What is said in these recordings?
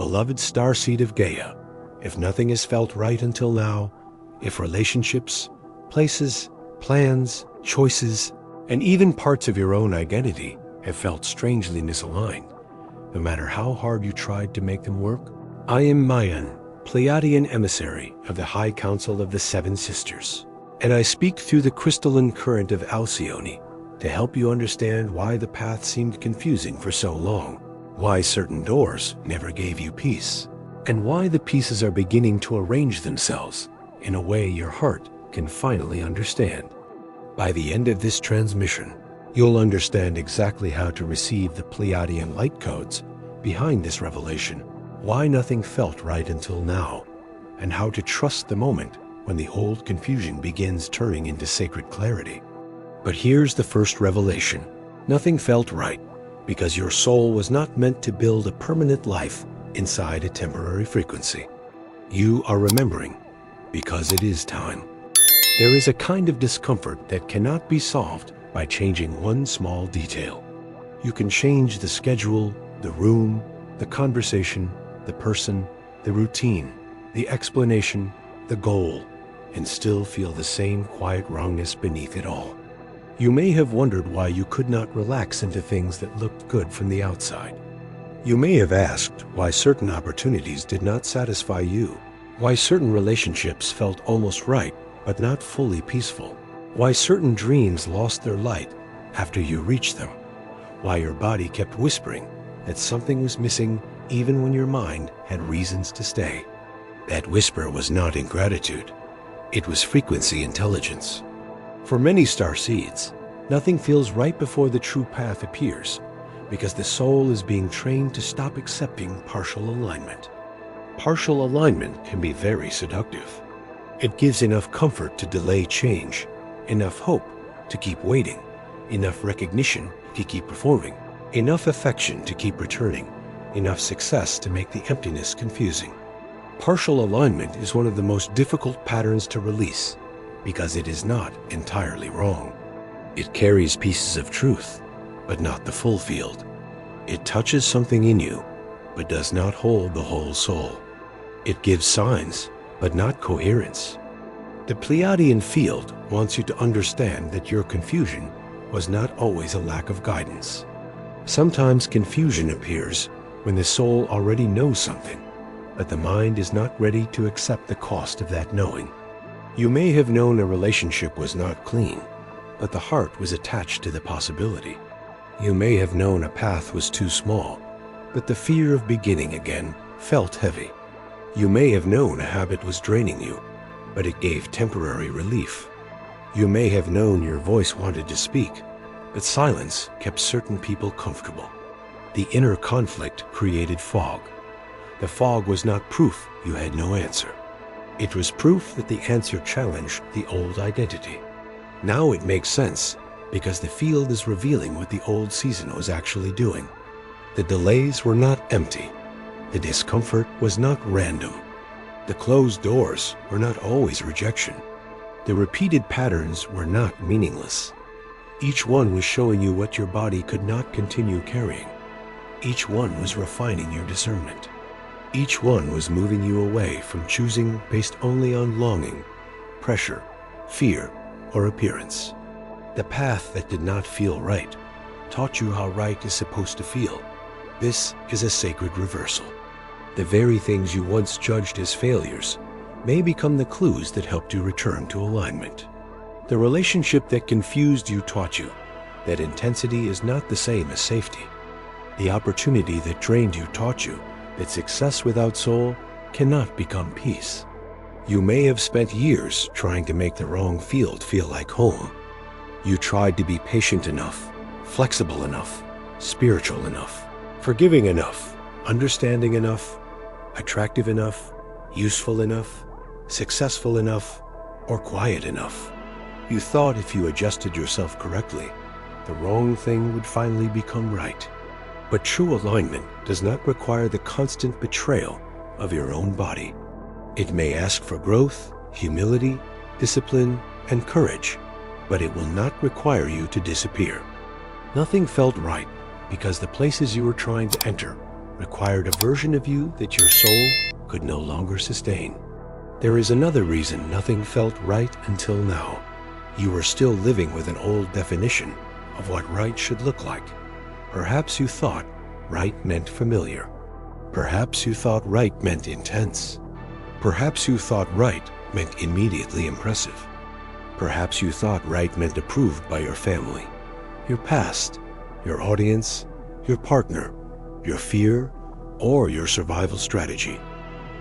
Beloved Starseed of Gaia, if nothing has felt right until now, if relationships, places, plans, choices, and even parts of your own identity have felt strangely misaligned, no matter how hard you tried to make them work, I am Mayan, Pleiadian emissary of the High Council of the Seven Sisters, and I speak through the crystalline current of Alcyone to help you understand why the path seemed confusing for so long, why certain doors never gave you peace, and why the pieces are beginning to arrange themselves in a way your heart can finally understand. By the end of this transmission, you'll understand exactly how to receive the Pleiadian light codes behind this revelation, why nothing felt right until now, and how to trust the moment when the old confusion begins turning into sacred clarity. But here's the first revelation. Nothing felt right because your soul was not meant to build a permanent life inside a temporary frequency. You are remembering because it is time. There is a kind of discomfort that cannot be solved by changing one small detail. You can change the schedule, the room, the conversation, the person, the routine, the explanation, the goal, and still feel the same quiet wrongness beneath it all. You may have wondered why you could not relax into things that looked good from the outside. You may have asked why certain opportunities did not satisfy you, why certain relationships felt almost right but not fully peaceful, why certain dreams lost their light after you reached them, why your body kept whispering that something was missing even when your mind had reasons to stay. That whisper was not ingratitude. It was frequency intelligence. For many starseeds, nothing feels right before the true path appears because the soul is being trained to stop accepting partial alignment. Partial alignment can be very seductive. It gives enough comfort to delay change, enough hope to keep waiting, enough recognition to keep performing, enough affection to keep returning, enough success to make the emptiness confusing. Partial alignment is one of the most difficult patterns to release because it is not entirely wrong. It carries pieces of truth, but not the full field. It touches something in you, but does not hold the whole soul. It gives signs, but not coherence. The Pleiadian field wants you to understand that your confusion was not always a lack of guidance. Sometimes confusion appears when the soul already knows something, but the mind is not ready to accept the cost of that knowing. You may have known a relationship was not clean, but the heart was attached to the possibility. You may have known a path was too small, but the fear of beginning again felt heavy. You may have known a habit was draining you, but it gave temporary relief. You may have known your voice wanted to speak, but silence kept certain people comfortable. The inner conflict created fog. The fog was not proof you had no answer. It was proof that the answer challenged the old identity. Now it makes sense because the field is revealing what the old season was actually doing. The delays were not empty. The discomfort was not random. The closed doors were not always rejection. The repeated patterns were not meaningless. Each one was showing you what your body could not continue carrying. Each one was refining your discernment. Each one was moving you away from choosing based only on longing, pressure, fear, or appearance. The path that did not feel right taught you how right is supposed to feel. This is a sacred reversal. The very things you once judged as failures may become the clues that helped you return to alignment. The relationship that confused you taught you that intensity is not the same as safety. The opportunity that drained you taught you that success without soul cannot become peace. You may have spent years trying to make the wrong field feel like home. You tried to be patient enough, flexible enough, spiritual enough, forgiving enough, understanding enough, attractive enough, useful enough, successful enough, or quiet enough. You thought if you adjusted yourself correctly, the wrong thing would finally become right. But true alignment does not require the constant betrayal of your own body. It may ask for growth, humility, discipline, and courage, but it will not require you to disappear. Nothing felt right because the places you were trying to enter required a version of you that your soul could no longer sustain. There is another reason nothing felt right until now. You were still living with an old definition of what right should look like. Perhaps you thought right meant familiar. Perhaps you thought right meant intense. Perhaps you thought right meant immediately impressive. Perhaps you thought right meant approved by your family, your past, your audience, your partner, your fear, or your survival strategy.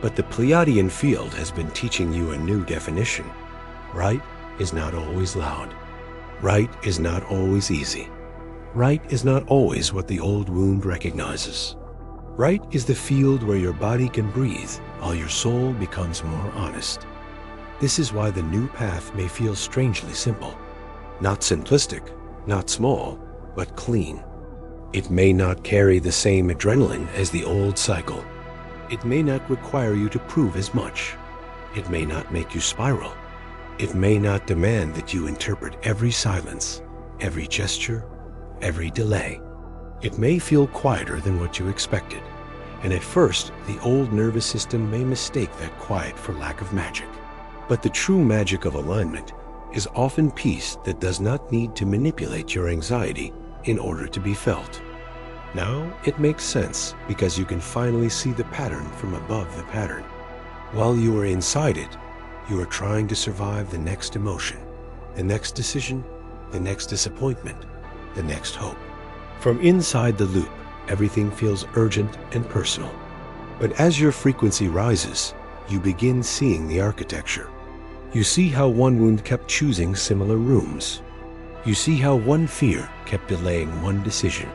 But the Pleiadian field has been teaching you a new definition. Right is not always loud. Right is not always easy. Right is not always what the old wound recognizes. Right is the field where your body can breathe while your soul becomes more honest. This is why the new path may feel strangely simple. Not simplistic, not small, but clean. It may not carry the same adrenaline as the old cycle. It may not require you to prove as much. It may not make you spiral. It may not demand that you interpret every silence, every gesture, every delay. It may feel quieter than what you expected, and at first the old nervous system may mistake that quiet for lack of magic. But the true magic of alignment is often peace that does not need to manipulate your anxiety in order to be felt. Now it makes sense because you can finally see the pattern from above the pattern. While you are inside it, you are trying to survive the next emotion, the next decision, the next disappointment, the next hope. From inside the loop, everything feels urgent and personal. But as your frequency rises, you begin seeing the architecture. You see how one wound kept choosing similar rooms. You see how one fear kept delaying one decision.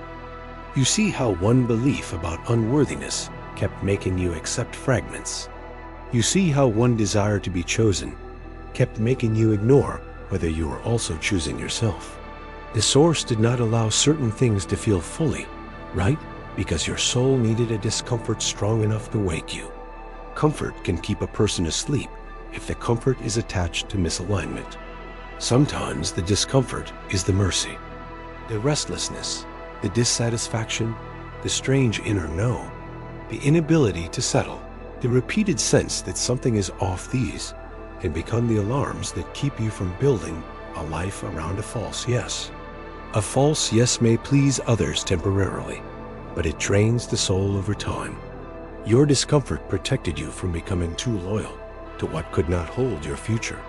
You see how one belief about unworthiness kept making you accept fragments. You see how one desire to be chosen kept making you ignore whether you were also choosing yourself. The source did not allow certain things to feel fully right because your soul needed a discomfort strong enough to wake you. Comfort can keep a person asleep if the comfort is attached to misalignment. Sometimes the discomfort is the mercy, the restlessness, the dissatisfaction, the strange inner no, the inability to settle, the repeated sense that something is off. These can become the alarms that keep you from building a life around a false yes. A false yes may please others temporarily, but it drains the soul over time. Your discomfort protected you from becoming too loyal to what could not hold your future.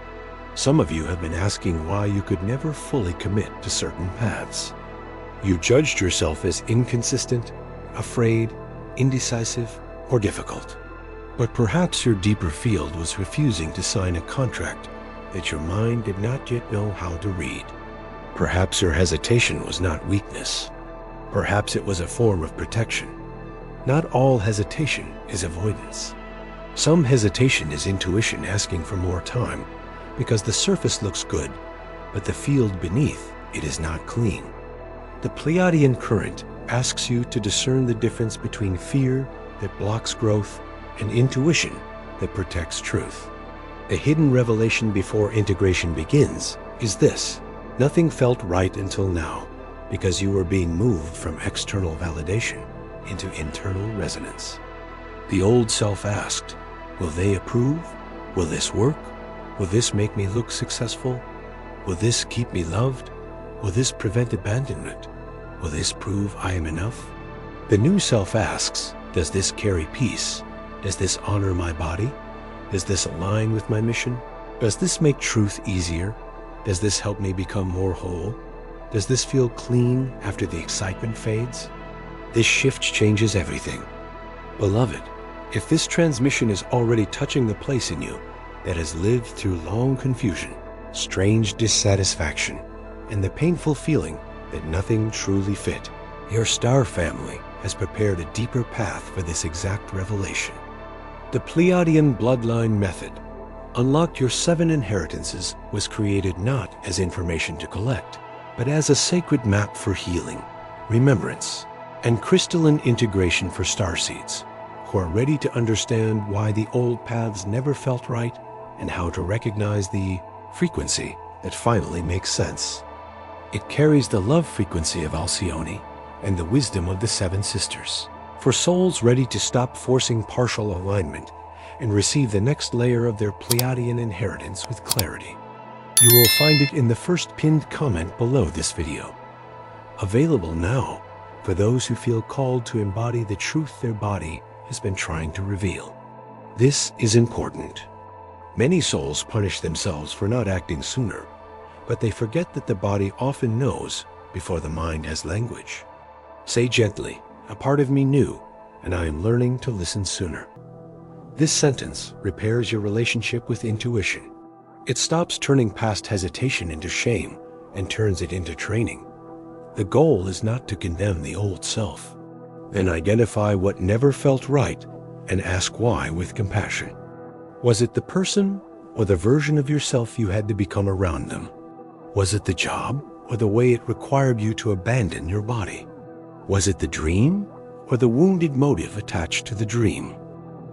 Some of you have been asking why you could never fully commit to certain paths. You judged yourself as inconsistent, afraid, indecisive, or difficult. But perhaps your deeper field was refusing to sign a contract that your mind did not yet know how to read. Perhaps your hesitation was not weakness. Perhaps it was a form of protection. Not all hesitation is avoidance. Some hesitation is intuition asking for more time because the surface looks good, but the field beneath it is not clean. The Pleiadian current asks you to discern the difference between fear that blocks growth and intuition that protects truth. The hidden revelation before integration begins is this: nothing felt right until now because you were being moved from external validation into internal resonance. The old self asked, will they approve? Will this work? Will this make me look successful? Will this keep me loved? Will this prevent abandonment? Will this prove I am enough? The new self asks, does this carry peace? Does this honor my body? Does this align with my mission? Does this make truth easier? Does this help me become more whole? Does this feel clean after the excitement fades? This shift changes everything. Beloved, if this transmission is already touching the place in you that has lived through long confusion, strange dissatisfaction, and the painful feeling that nothing truly fit, your star family has prepared a deeper path for this exact revelation. The Pleiadian bloodline method, Unlock Your 7 Inheritances, was created not as information to collect, but as a sacred map for healing, remembrance, and crystalline integration for starseeds who are ready to understand why the old paths never felt right and how to recognize the frequency that finally makes sense. It carries the love frequency of Alcyone and the wisdom of the 7 sisters. For souls ready to stop forcing partial alignment and receive the next layer of their Pleiadian inheritance with clarity. You will find it in the first pinned comment below this video. Available now for those who feel called to embody the truth their body has been trying to reveal. This is important. Many souls punish themselves for not acting sooner, but they forget that the body often knows before the mind has language. Say gently, "A part of me knew, and I am learning to listen sooner." This sentence repairs your relationship with intuition. It stops turning past hesitation into shame and turns it into training. The goal is not to condemn the old self. Then identify what never felt right and ask why with compassion. Was it the person or the version of yourself you had to become around them? Was it the job or the way it required you to abandon your body? Was it the dream or the wounded motive attached to the dream?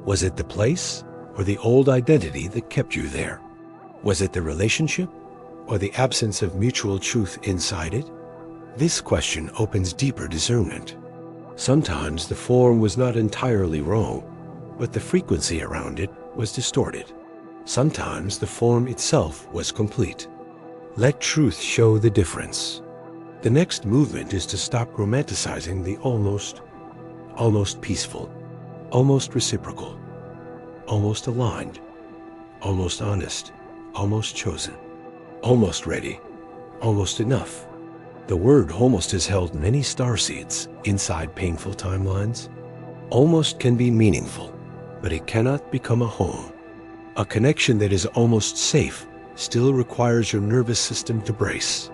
Was it the place or the old identity that kept you there? Was it the relationship or the absence of mutual truth inside it? This question opens deeper discernment. Sometimes the form was not entirely wrong, but the frequency around it was distorted. Sometimes the form itself was complete. Let truth show the difference. The next movement is to stop romanticizing the almost peaceful, almost reciprocal, almost aligned, almost honest, almost chosen, almost ready, almost enough. The word almost has held many starseeds inside painful timelines. Almost can be meaningful, but it cannot become a home. A connection that is almost safe still requires your nervous system to brace.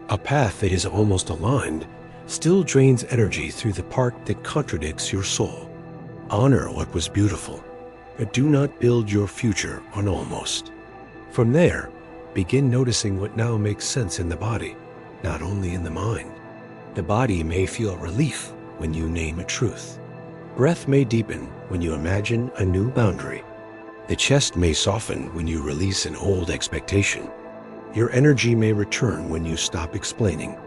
A path that is almost aligned still drains energy through the part that contradicts your soul. Honor what was beautiful, but do not build your future on almost. From there, begin noticing what now makes sense in the body, not only in the mind. The body may feel relief when you name a truth. Breath may deepen when you imagine a new boundary. The chest may soften when you release an old expectation. Your energy may return when you stop explaining.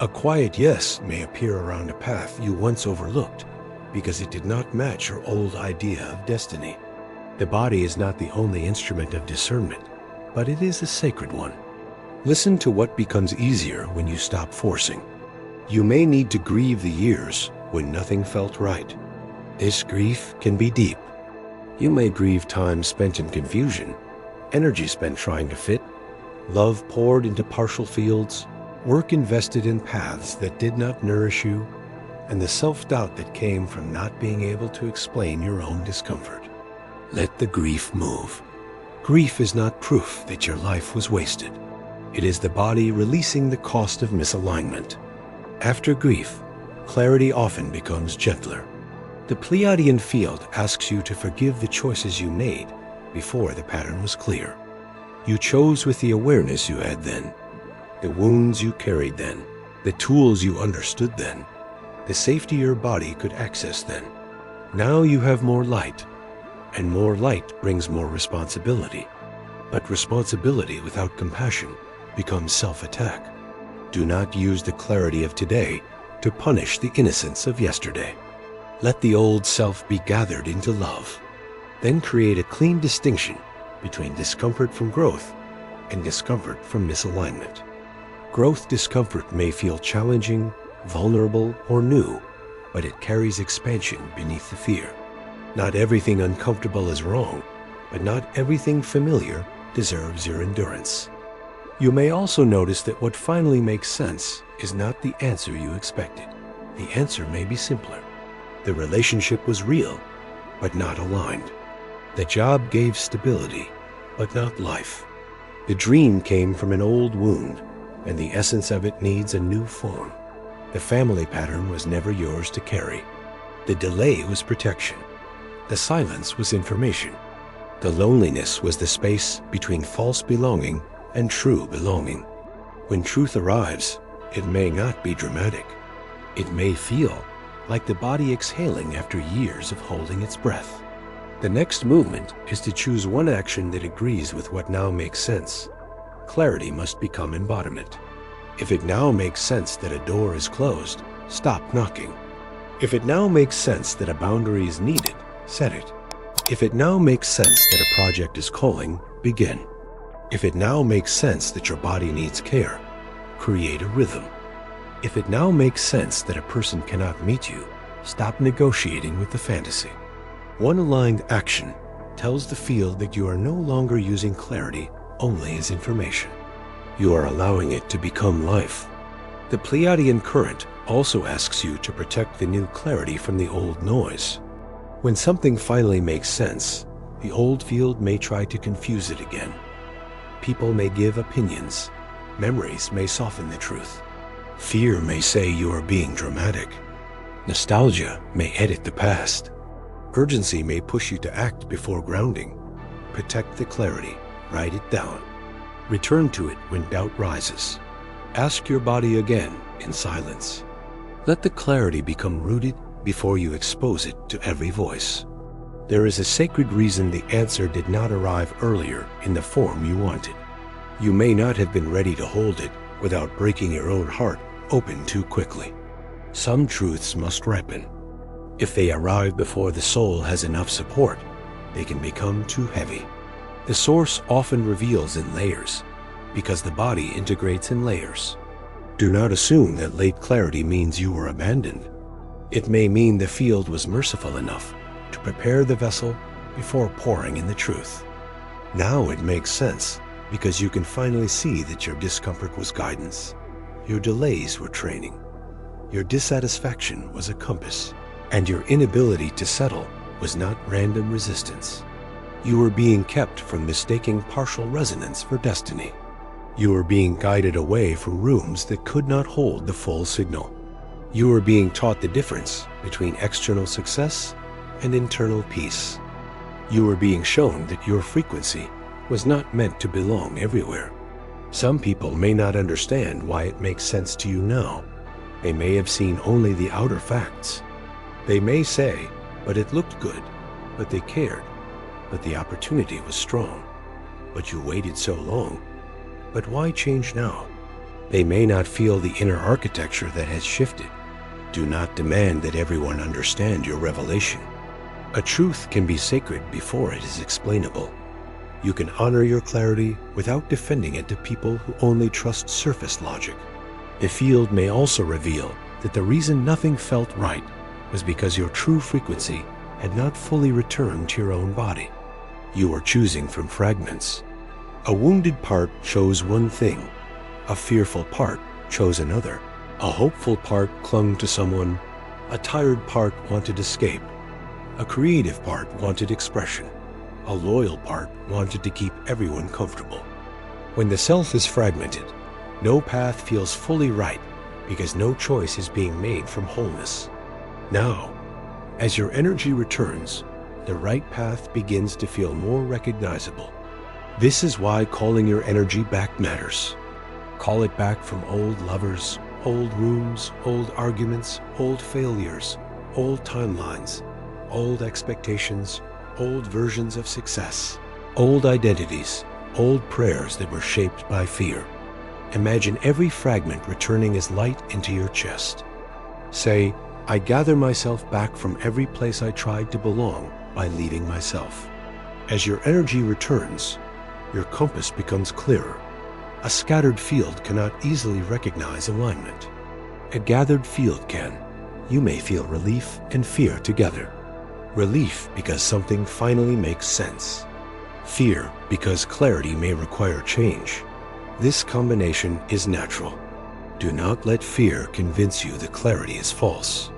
A quiet yes may appear around a path you once overlooked because it did not match your old idea of destiny. The body is not the only instrument of discernment, but it is a sacred one. Listen to what becomes easier when you stop forcing. You may need to grieve the years when nothing felt right. This grief can be deep. You may grieve time spent in confusion, energy spent trying to fit, love poured into partial fields, work invested in paths that did not nourish you, and the self-doubt that came from not being able to explain your own discomfort. Let the grief move. Grief is not proof that your life was wasted. It is the body releasing the cost of misalignment. After grief, clarity often becomes gentler. The Pleiadian field asks you to forgive the choices you made before the pattern was clear. You chose with the awareness you had then, the wounds you carried then, the tools you understood then, the safety your body could access then. Now you have more light, and more light brings more responsibility. But responsibility without compassion becomes self-attack. Do not use the clarity of today to punish the innocence of yesterday. Let the old self be gathered into love. Then create a clean distinction between discomfort from growth and discomfort from misalignment. Growth discomfort may feel challenging, vulnerable, or new, but it carries expansion beneath the fear. Not everything uncomfortable is wrong, but not everything familiar deserves your endurance. You may also notice that what finally makes sense is not the answer you expected. The answer may be simpler. The relationship was real, but not aligned. The job gave stability, but not life. The dream came from an old wound, and the essence of it needs a new form. The family pattern was never yours to carry. The delay was protection. The silence was information. The loneliness was the space between false belonging and true belonging. When truth arrives, it may not be dramatic. It may feel like the body exhaling after years of holding its breath. The next movement is to choose one action that agrees with what now makes sense. Clarity must become embodiment. If it now makes sense that a door is closed, stop knocking. If it now makes sense that a boundary is needed, set it. If it now makes sense that a project is calling, begin. If it now makes sense that your body needs care, create a rhythm. If it now makes sense that a person cannot meet you, stop negotiating with the fantasy. One aligned action tells the field that you are no longer using clarity only as information. You are allowing it to become life. The Pleiadian current also asks you to protect the new clarity from the old noise. When something finally makes sense, the old field may try to confuse it again. People may give opinions. Memories may soften the truth. Fear may say you are being dramatic. Nostalgia may edit the past. Urgency may push you to act before grounding. Protect the clarity. Write it down. Return to it when doubt rises. Ask your body again in silence. Let the clarity become rooted before you expose it to every voice. There is a sacred reason the answer did not arrive earlier in the form you wanted. You may not have been ready to hold it without breaking your own heart open too quickly. Some truths must ripen. If they arrive before the soul has enough support, they can become too heavy. The source often reveals in layers because the body integrates in layers. Do not assume that late clarity means you were abandoned. It may mean the field was merciful enough to prepare the vessel before pouring in the truth. Now it makes sense because you can finally see that your discomfort was guidance. Your delays were training. Your dissatisfaction was a compass. And your inability to settle was not random resistance. You were being kept from mistaking partial resonance for destiny. You were being guided away from rooms that could not hold the full signal. You were being taught the difference between external success and internal peace. You were being shown that your frequency was not meant to belong everywhere. Some people may not understand why it makes sense to you now. They may have seen only the outer facts. They may say, but it looked good, but they cared, but the opportunity was strong. But you waited so long. But why change now? They may not feel the inner architecture that has shifted. Do not demand that everyone understand your revelation. A truth can be sacred before it is explainable. You can honor your clarity without defending it to people who only trust surface logic. The field may also reveal that the reason nothing felt right was because your true frequency had not fully returned to your own body. You were choosing from fragments. A wounded part chose one thing. A fearful part chose another. A hopeful part clung to someone. A tired part wanted escape. A creative part wanted expression. A loyal part wanted to keep everyone comfortable. When the self is fragmented, no path feels fully right because no choice is being made from wholeness. Now, as your energy returns, the right path begins to feel more recognizable. This is why calling your energy back matters. Call it back from old lovers, old wounds, old arguments, old failures, old timelines, old expectations, old versions of success, old identities, old prayers that were shaped by fear. Imagine every fragment returning as light into your chest. Say, I gather myself back from every place I tried to belong by leaving myself. As your energy returns, your compass becomes clearer. A scattered field cannot easily recognize alignment. A gathered field can. You may feel relief and fear together. Relief because something finally makes sense. Fear because clarity may require change. This combination is natural. Do not let fear convince you that clarity is false.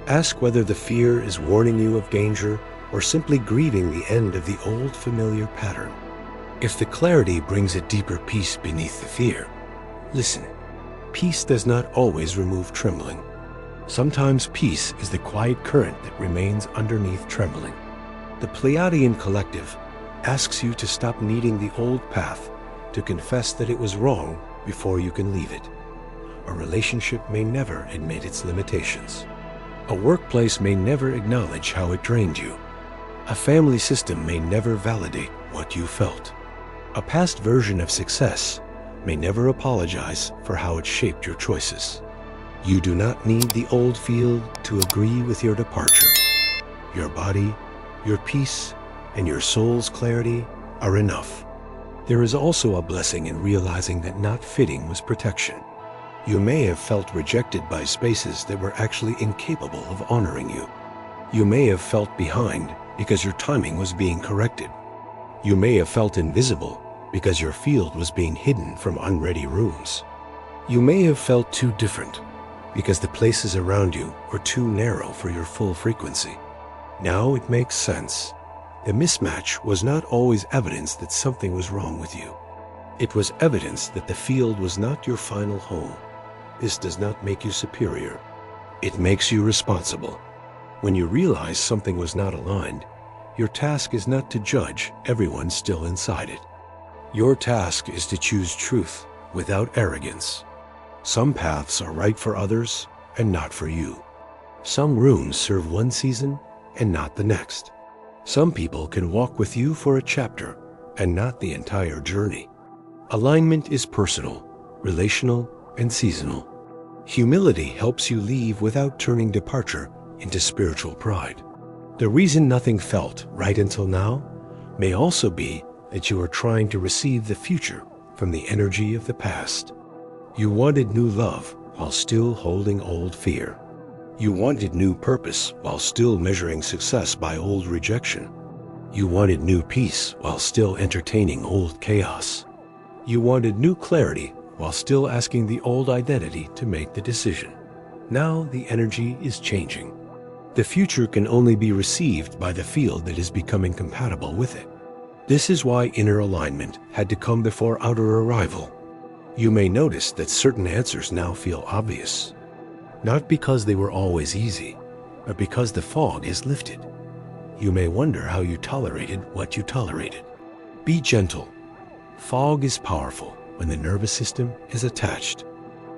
Ask whether the fear is warning you of danger or simply grieving the end of the old familiar pattern. If the clarity brings a deeper peace beneath the fear, listen. Peace does not always remove trembling. Sometimes peace is the quiet current that remains underneath trembling. The Pleiadian Collective asks you to stop needing the old path to confess that it was wrong before you can leave it. A relationship may never admit its limitations. A workplace may never acknowledge how it drained you. A family system may never validate what you felt. A past version of success may never apologize for how it shaped your choices. You do not need the old field to agree with your departure. Your body, your peace, and your soul's clarity are enough. There is also a blessing in realizing that not fitting was protection. You may have felt rejected by spaces that were actually incapable of honoring you. You may have felt behind because your timing was being corrected. You may have felt invisible because your field was being hidden from unready rooms. You may have felt too different because the places around you were too narrow for your full frequency. Now it makes sense. The mismatch was not always evidence that something was wrong with you. It was evidence that the field was not your final home. This does not make you superior. It makes you responsible. When you realize something was not aligned, your task is not to judge everyone still inside it. Your task is to choose truth without arrogance. Some paths are right for others and not for you. Some rooms serve one season and not the next. Some people can walk with you for a chapter and not the entire journey. Alignment is personal, relational, and seasonal. Humility helps you leave without turning departure into spiritual pride. The reason nothing felt right until now may also be that you are trying to receive the future from the energy of the past. You wanted new love while still holding old fear. You wanted new purpose while still measuring success by old rejection. You wanted new peace while still entertaining old chaos. You wanted new clarity while still asking the old identity to make the decision. Now the energy is changing. The future can only be received by the field that is becoming compatible with it. This is why inner alignment had to come before outer arrival. You may notice that certain answers now feel obvious, not because they were always easy, but because the fog is lifted. You may wonder how you tolerated what you tolerated. Be gentle. Fog is powerful when the nervous system is attached.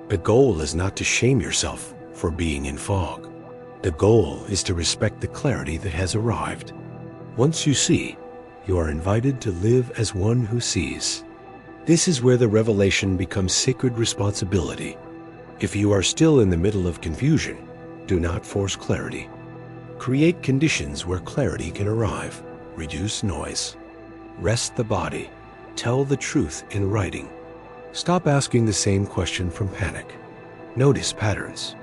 The goal is not to shame yourself for being in fog. The goal is to respect the clarity that has arrived. Once you see, you are invited to live as one who sees. This is where the revelation becomes sacred responsibility. If you are still in the middle of confusion, do not force clarity. Create conditions where clarity can arrive. Reduce noise. Rest the body. Tell the truth in writing. Stop asking the same question from panic. Notice patterns.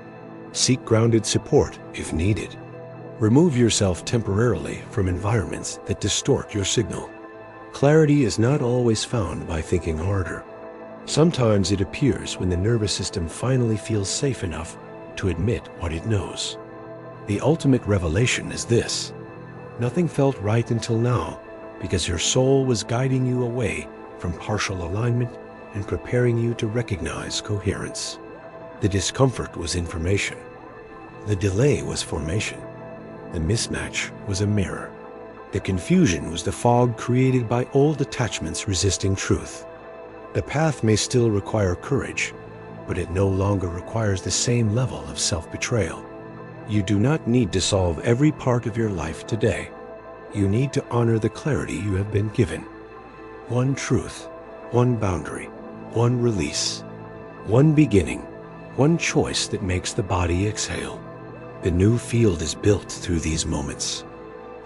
Seek grounded support if needed. Remove yourself temporarily from environments that distort your signal. Clarity is not always found by thinking harder. Sometimes it appears when the nervous system finally feels safe enough to admit what it knows. The ultimate revelation is this: nothing felt right until now because your soul was guiding you away from partial alignment and preparing you to recognize coherence. The discomfort was information. The delay was formation. The mismatch was a mirror. The confusion was the fog created by old attachments resisting truth. The path may still require courage, but it no longer requires the same level of self-betrayal. You do not need to solve every part of your life today. You need to honor the clarity you have been given. One truth, one boundary, one release, one beginning, one choice that makes the body exhale. The new field is built through these moments.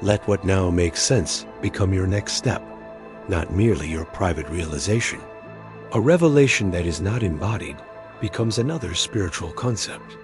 Let what now makes sense become your next step, not merely your private realization. A revelation that is not embodied becomes another spiritual concept.